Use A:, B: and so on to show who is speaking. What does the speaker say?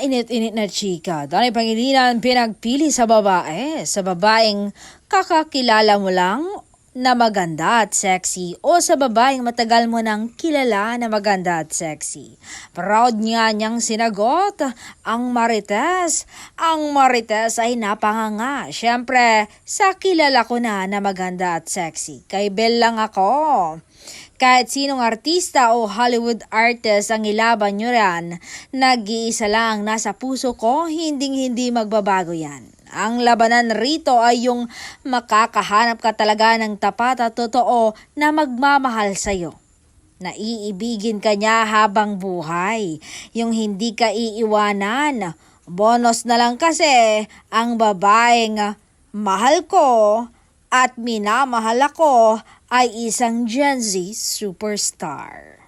A: Mainit-init na chika. Danay Pangilinan pinagpili sa babae. Sa babaeng kakakilala mo lang na maganda at sexy o sa babaeng matagal mo nang kilala na maganda at sexy. Proud niya niyang sinagot ang Marites. Ang Marites ay napanganga. Siyempre, sa kilala ko na maganda at sexy. Kay Bel lang ako. Kahit sinong artista o Hollywood artist ang ilaban nyo yan, nag-iisa lang nasa puso ko, hindi magbabago yan. Ang labanan rito ay yung makakahanap ka talaga ng tapat at totoo na magmamahal sa'yo. Naiibigin ka niya habang buhay, yung hindi ka iiwanan. Bonus na lang kasi ang babaeng mahal ko at minamahal ako ay isang Gen Z superstar.